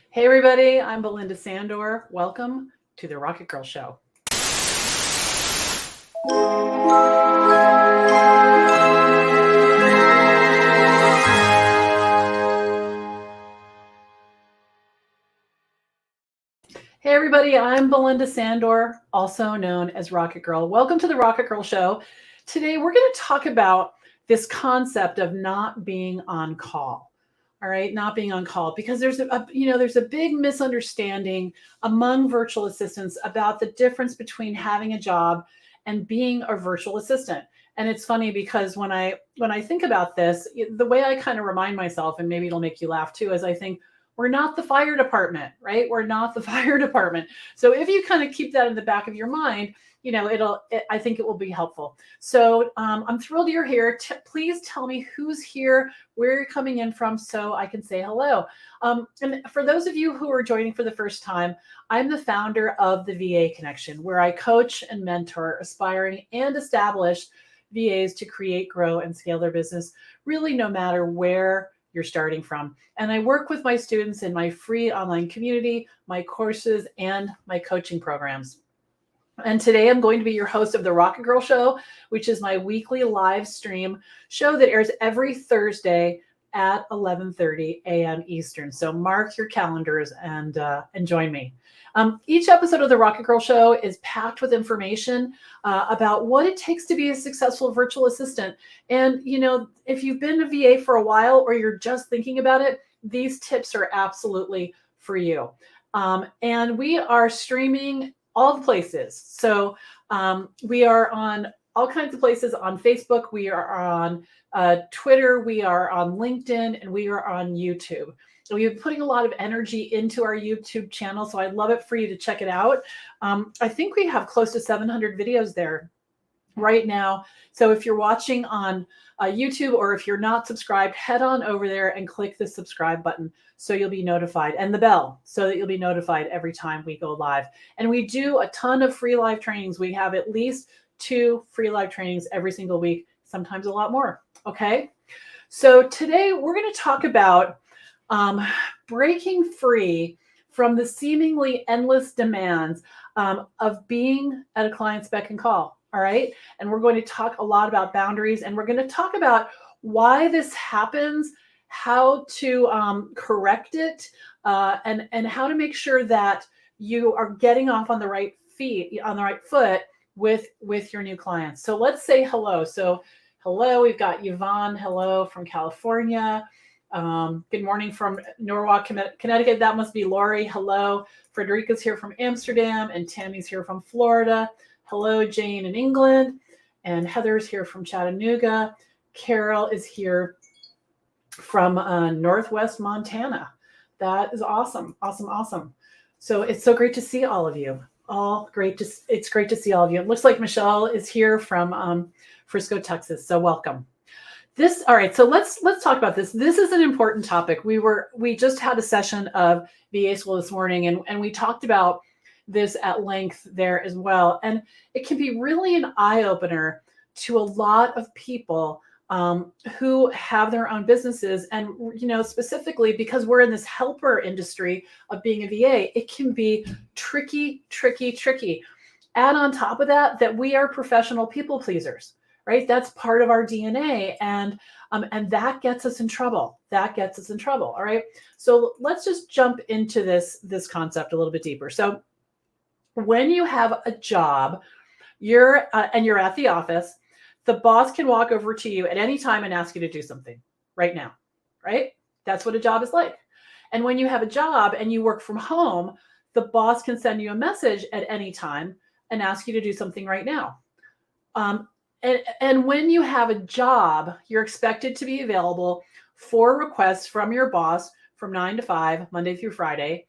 Hey, everybody, I'm Belinda Sandor. Welcome to the Rocket Girl Show. Hey, everybody, I'm Belinda Sandor, also known as Rocket Girl. Welcome to the Rocket Girl Show. Today, we're going to talk about this concept of not being on call. All right, not being on call, because there's there's a big misunderstanding among virtual assistants about the difference between having a job and being a virtual assistant. And it's funny because when I think about this, the way I kind of remind myself, and maybe it'll make you laugh too, is I think we're not the fire department, right? We're not the fire department. So if you kind of keep that in the back of your mind, I think it will be helpful. So I'm thrilled you're here. Please tell me who's here, where you're coming in from, so I can say hello. And for those of you who are joining for the first time, I'm the founder of the VA Connection, where I coach and mentor aspiring and established VAs to create, grow, and scale their business, really no matter where you're starting from. And I work with my students in my free online community, my courses, and my coaching programs. And today I'm going to be your host of the Rocket Girl Show, which is my weekly live stream show that airs every Thursday at 11:30 a.m. Eastern. So mark your calendars and join me. Each episode of the Rocket Girl Show is packed with information about what it takes to be a successful virtual assistant. And, if you've been a VA for a while or you're just thinking about it, these tips are absolutely for you. And we are streaming all the places. So we are on all kinds of places on Facebook. We are on Twitter. We are on LinkedIn, and we are on YouTube. So we've been putting a lot of energy into our YouTube channel. So I'd love it for you to check it out. I think we have close to 700 videos there right now. So if you're watching on YouTube, or if you're not subscribed, head on over there and click the subscribe button so you'll be notified, and the bell so that you'll be notified every time we go live. And we do a ton of free live trainings. We have at least 2 free live trainings every single week, sometimes a lot more. Okay. So today we're going to talk about breaking free from the seemingly endless demands of being at a client's beck and call. All right. And we're going to talk a lot about boundaries, and we're going to talk about why this happens, how to correct it, and how to make sure that you are getting off on the right foot with your new clients. So let's say hello. So hello, we've got Yvonne. Hello from California. Good morning from Norwalk, Connecticut. That must be Lori. Hello. Frederica's here from Amsterdam, and Tammy's here from Florida. Hello, Jane in England, and Heather's here from Chattanooga. Carol is here from Northwest Montana. That is awesome. Awesome. Awesome. So it's so great to see all of you. It's great to see all of you. It looks like Michelle is here from Frisco, Texas. So welcome. All right, so let's talk about this. This is an important topic. We just had a session of VA School this morning, and we talked about this at length there as well. And it can be really an eye-opener to a lot of people who have their own businesses. And, specifically because we're in this helper industry of being a VA, it can be tricky. Add on top of that we are professional people pleasers. Right? That's part of our DNA. And that gets us in trouble. All right. So let's just jump into this concept a little bit deeper. So when you have a job, you're at the office, the boss can walk over to you at any time and ask you to do something right now. Right? That's what a job is like. And when you have a job and you work from home, the boss can send you a message at any time and ask you to do something right now. And when you have a job, you're expected to be available for requests from your boss from 9 to 5, Monday through Friday,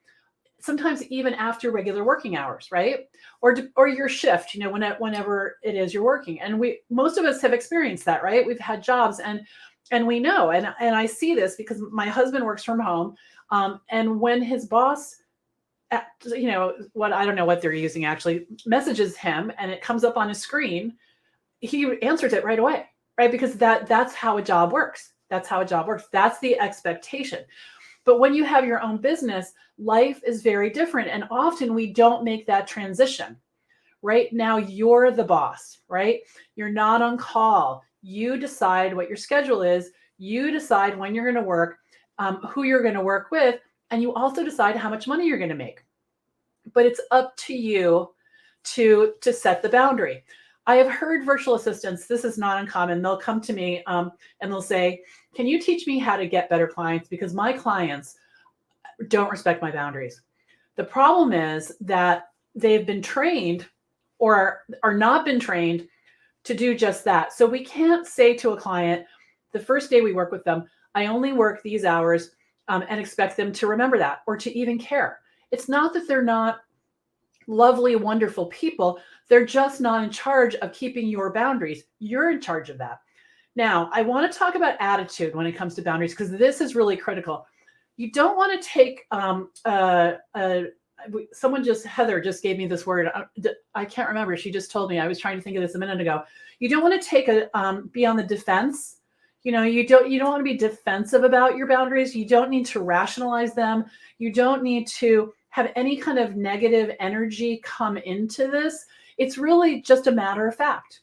sometimes even after regular working hours, right? Or your shift, whenever it is you're working. And most of us have experienced that, right? We've had jobs and we know, and I see this because my husband works from home. And when his boss, I don't know what they're using actually, messages him and it comes up on his screen, he answers it right away, right? Because that's how a job works. That's the expectation. But when you have your own business, life is very different. And often we don't make that transition. Right now, you're the boss, right? You're not on call. You decide what your schedule is. You decide when you're going to work, who you're going to work with, and you also decide how much money you're going to make. But it's up to you to set the boundary. I have heard virtual assistants, this is not uncommon. They'll come to me and they'll say, can you teach me how to get better clients? Because my clients don't respect my boundaries. The problem is that they've been trained or are not been trained to do just that. So we can't say to a client, the first day we work with them, I only work these hours and expect them to remember that or to even care. It's not that they're not lovely, wonderful people. They're just not in charge of keeping your boundaries. You're in charge of that. Now, I want to talk about attitude when it comes to boundaries, because this is really critical. You don't want to take Heather just gave me this word. I can't remember. She just told me. I was trying to think of this a minute ago. You don't want to take be on the defense. You don't want to be defensive about your boundaries. You don't need to rationalize them. You don't need to have any kind of negative energy come into this. It's really just a matter of fact,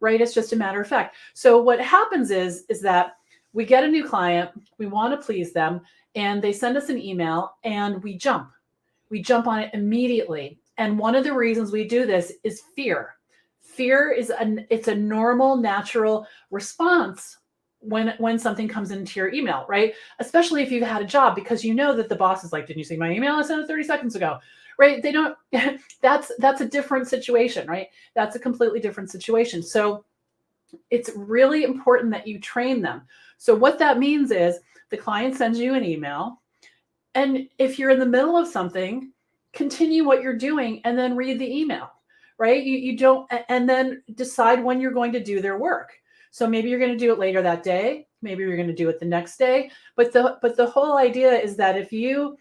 right? It's just a matter of fact. So what happens is that we get a new client, we want to please them, and they send us an email and we jump on it immediately. And one of the reasons we do this is fear. Fear is it's a normal, natural response when something comes into your email, right? Especially if you've had a job, because you know that the boss is like, didn't you see my email? I sent it 30 seconds ago, right? They don't, that's a different situation, right? That's a completely different situation. So it's really important that you train them. So what that means is the client sends you an email, and if you're in the middle of something, continue what you're doing and then read the email, right? You don't, and then decide when you're going to do their work. So maybe you're going to do it later that day. Maybe you're going to do it the next day. But the whole idea is that if you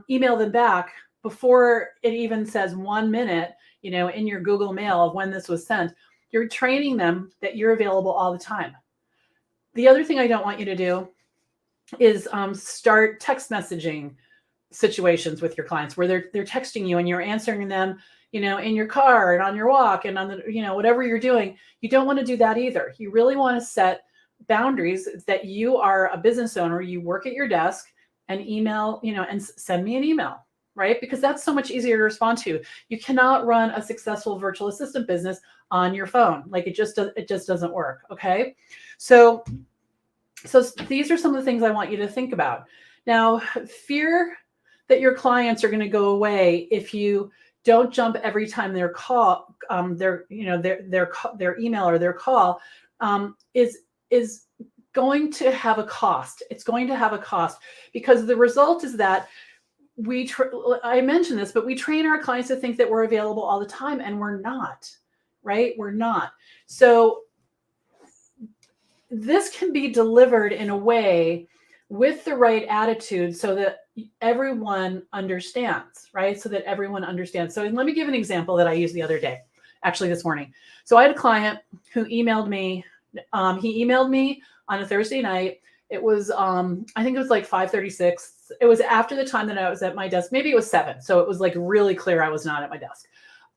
email them back before it even says 1 minute, in your Google Mail of when this was sent, you're training them that you're available all the time. The other thing I don't want you to do is start text messaging situations with your clients where they're texting you and you're answering them, in your car and on your walk and on the, whatever you're doing. You don't want to do that either. You really want to set boundaries that you are a business owner, you work at your desk and email, and send me an email, right? Because that's so much easier to respond to. You cannot run a successful virtual assistant business on your phone. Like it just doesn't work. Okay. So these are some of the things I want you to think about. Now, fear that your clients are going to go away if you don't jump every time their call, their email or their call is going to have a cost. It's going to have a cost because the result is that I mentioned this, but we train our clients to think that we're available all the time, and we're not, right? We're not. So this can be delivered in a way with the right attitude so that everyone understands, right? So that everyone understands. So let me give an example that I used the other day, actually this morning. So I had a client who emailed me. He emailed me on a Thursday night. It was, I think it was like 5:36. It was after the time that I was at my desk. Maybe it was 7. So it was like really clear I was not at my desk.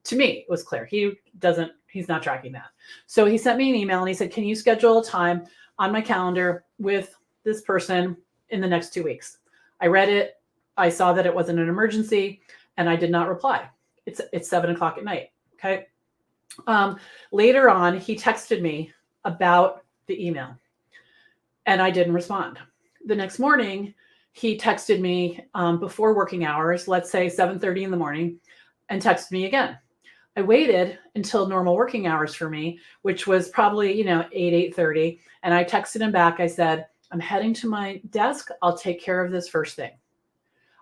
To me, it was clear. He's not tracking that. So he sent me an email and he said, can you schedule a time on my calendar with this person in the next 2 weeks? I read it. I saw that it wasn't an emergency and I did not reply. It's 7:00 at night. Okay. Later on, he texted me about the email and I didn't respond. The next morning, he texted me before working hours, let's say 7:30 in the morning, and texted me again. I waited until normal working hours for me, which was probably, 8:30. And I texted him back. I said, I'm heading to my desk. I'll take care of this first thing.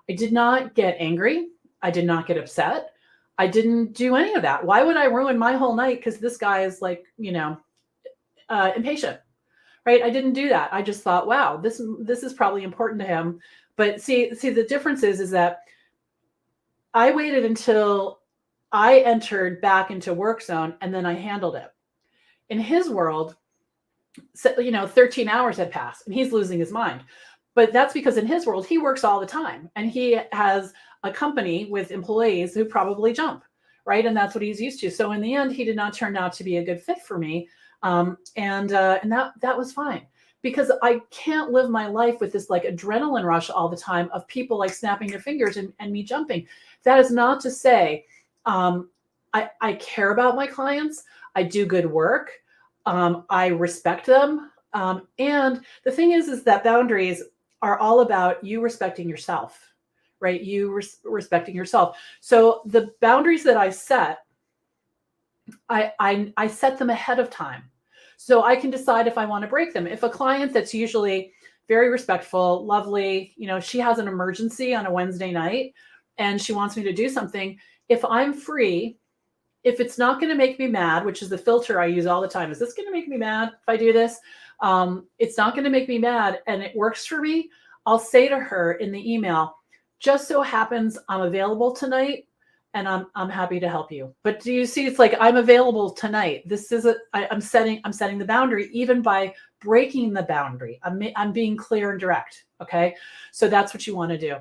I did not get angry. I did not get upset. I didn't do any of that. Why would I ruin my whole night? Because this guy is like, impatient, right? I didn't do that. I just thought, wow, this is probably important to him. But see, the difference is that I waited until I entered back into work zone and then I handled it. In his world, 13 hours had passed and he's losing his mind. But that's because in his world, he works all the time and he has a company with employees who probably jump, right? And that's what he's used to. So in the end, he did not turn out to be a good fit for me. And that was fine because I can't live my life with this like adrenaline rush all the time of people like snapping their fingers and me jumping. That is not to say I care about my clients. I do good work. I respect them. And the thing is that boundaries are all about you respecting yourself, right? You respecting yourself. So the boundaries that I set, I set them ahead of time. So I can decide if I want to break them. If a client that's usually very respectful, lovely, she has an emergency on a Wednesday night and she wants me to do something, if I'm free, if it's not going to make me mad, which is the filter I use all the time, is this going to make me mad if I do this? It's not going to make me mad and it works for me. I'll say to her in the email, just so happens I'm available tonight and I'm happy to help you. But do you see, it's like, I'm available tonight. This is I'm setting the boundary even by breaking the boundary. I'm being clear and direct. Okay. So that's what you want to do.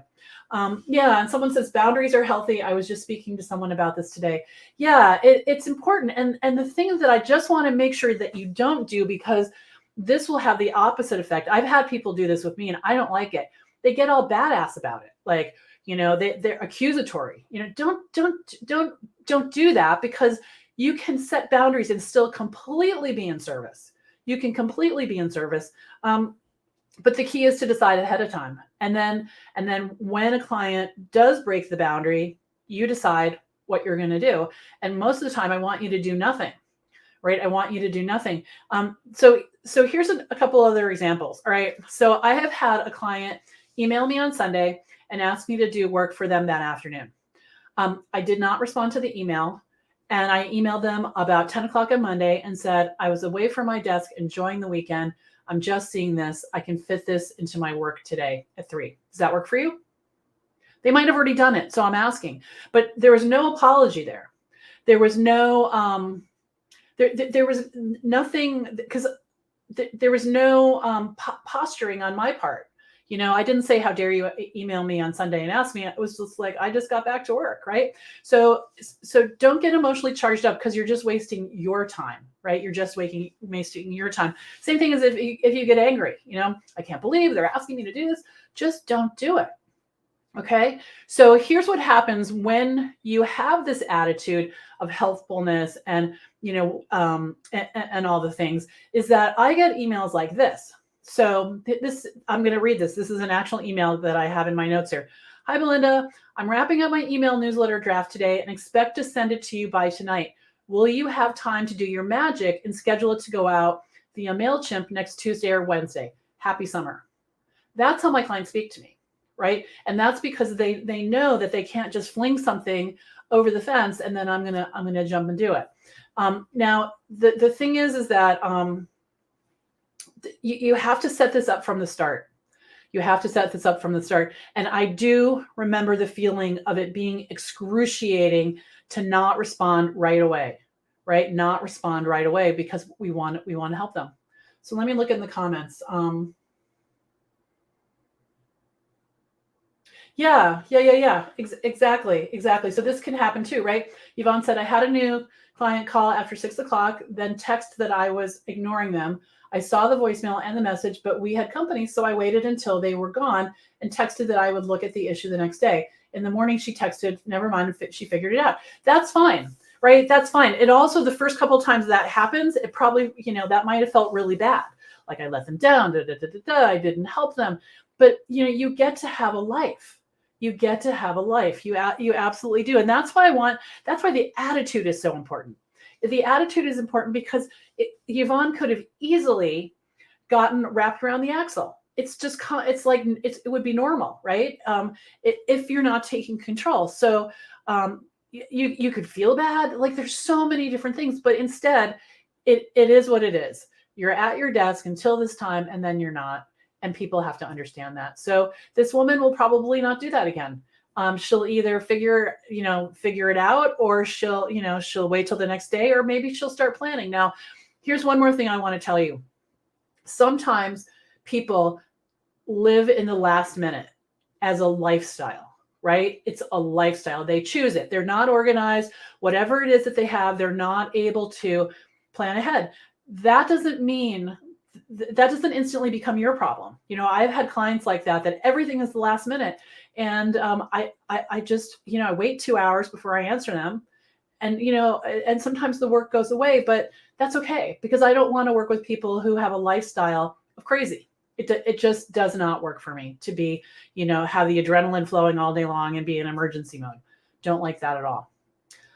Yeah. And someone says boundaries are healthy. I was just speaking to someone about this today. Yeah, it's important. And the thing that I just want to make sure that you don't do, because this will have the opposite effect. I've had people do this with me and I don't like it. They get all badass about it. Like, they're accusatory. Don't do that, because you can set boundaries and still completely be in service. You can completely be in service. But the key is to decide ahead of time. And then when a client does break the boundary, you decide what you're going to do. And most of the time I want you to do nothing, right? I want you to do nothing. So here's a couple other examples. All right. So I have had a client email me on Sunday and ask me to do work for them that afternoon. I did not respond to the email. And I emailed them about 10 o'clock on Monday and said, I was away from my desk enjoying the weekend. I'm just seeing this. I can fit this into my work today at 3. Does that work for you? They might have already done it. So I'm asking, but there was no apology there. There was no, there was nothing, because there was no posturing on my part. I didn't say, how dare you email me on Sunday and ask me. It was just like, I just got back to work, right? So don't get emotionally charged up because you're just wasting your time, right? You're just wasting your time. Same thing as if you get angry, I can't believe they're asking me to do this. Just don't do it. Okay. So here's what happens when you have this attitude of healthfulness and, and all the things, is that I get emails like this. So I'm going to read this. This is an actual email that I have in my notes here. Hi, Belinda. I'm wrapping up my email newsletter draft today and expect to send it to you by tonight. Will you have time to do your magic and schedule it to go out via MailChimp next Tuesday or Wednesday? Happy summer. That's how my clients speak to me, right? And that's because they know that they can't just fling something over the fence and then I'm gonna jump and do it. Now the thing is that you have to set this up from the start. You have to set this up from the start. And I do remember the feeling of it being excruciating to not respond right away, right? Not respond right away because we want to help them. So let me look in the comments. Yeah. Exactly. So this can happen too, right? Yvonne said, I had a new client call after 6 o'clock, then text that I was ignoring them. I saw the voicemail and the message, but we had company, so I waited until they were gone and texted that I would look at the issue the next day. In the morning, she texted, never mind, she figured it out. That's fine, right? That's fine. It also, the first couple of times that happens, it probably, that might have felt really bad. Like I let them down, I didn't help them. But, you get to have a life. You get to have a life. You absolutely do. And that's why the attitude is so important. The attitude is important because Yvonne could have easily gotten wrapped around the axle. It's just, it would be normal, right? If you're not taking control. So you could feel bad. Like there's so many different things, but instead it is what it is. You're at your desk until this time and then you're not. And people have to understand that. So this woman will probably not do that again. She'll either figure it out, or she'll wait till the next day, or maybe she'll start planning. Now, here's one more thing I want to tell you. Sometimes people live in the last minute as a lifestyle, right? It's a lifestyle. They choose it. They're not organized. Whatever it is that they have, they're not able to plan ahead. That doesn't mean that doesn't instantly become your problem. I've had clients like that everything is the last minute. And I just, I wait 2 hours before I answer them. And sometimes the work goes away, but that's okay, because I don't want to work with people who have a lifestyle of crazy. It just does not work for me to be, have the adrenaline flowing all day long and be in emergency mode. Don't like that at all.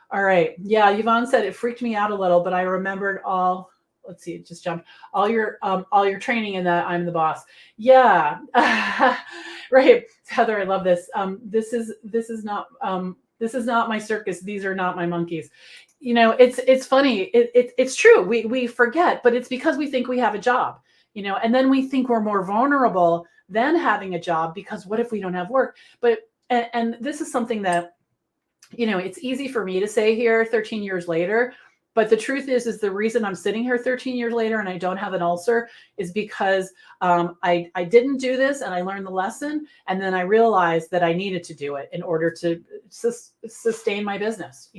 All right. Yeah. Yvonne said it freaked me out a little, but I remembered let's see, it just jumped all your training and that I'm the boss. Yeah. Right. Heather, I love this. This is not my circus. These are not my monkeys. It's funny. It's true. We forget, but it's because we think we have a job, and then we think we're more vulnerable than having a job, because what if we don't have work? And this is something that, it's easy for me to say here 13 years later, but the truth is the reason I'm sitting here 13 years later and I don't have an ulcer is because I didn't do this, and I learned the lesson. And then I realized that I needed to do it in order to sustain my business,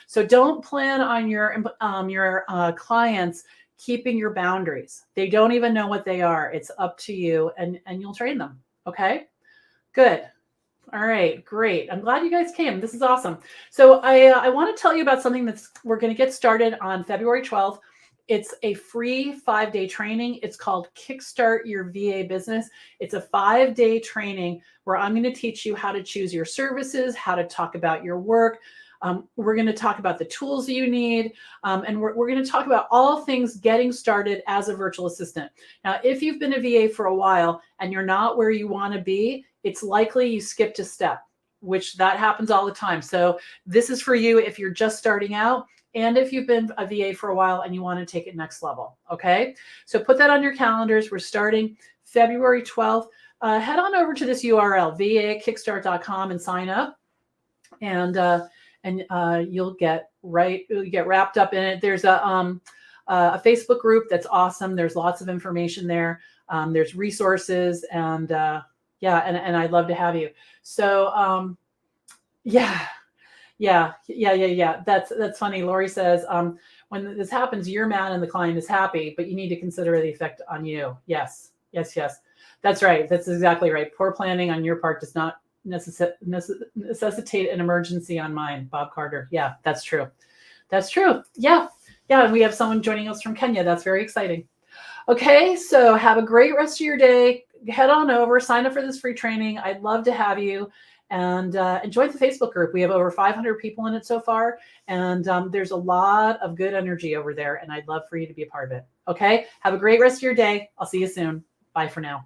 So don't plan on your clients keeping your boundaries. They don't even know what they are. It's up to you, and you'll train them. Okay, good. All right, great. I'm glad you guys came. This is awesome. So I want to tell you about something we're going to get started on February 12th. It's a free 5-day training. It's called Kickstart Your VA Business. It's a 5-day training where I'm going to teach you how to choose your services, how to talk about your work. We're going to talk about the tools you need, and we're going to talk about all things getting started as a virtual assistant. Now, if you've been a VA for a while and you're not where you want to be, it's likely you skipped a step, which that happens all the time. So this is for you if you're just starting out, and if you've been a VA for a while and you want to take it next level. Okay, so put that on your calendars. We're starting February 12th. Head on over to this URL, vakickstart.com, and sign up. And you'll get wrapped up in it. There's a Facebook group that's awesome. There's lots of information there. There's resources, and and I'd love to have you. So yeah. That's funny. Lori says, when this happens, you're mad and the client is happy, but you need to consider the effect on you. Yes. That's right. That's exactly right. Poor planning on your part does not necessitate an emergency on mine. Bob Carter. Yeah, that's true. Yeah. And we have someone joining us from Kenya. That's very exciting. Okay, so have a great rest of your day. Head on over, sign up for this free training. I'd love to have you, and join the Facebook group. We have over 500 people in it so far, and there's a lot of good energy over there, and I'd love for you to be a part of it. Okay, have a great rest of your day. I'll see you soon. Bye for now.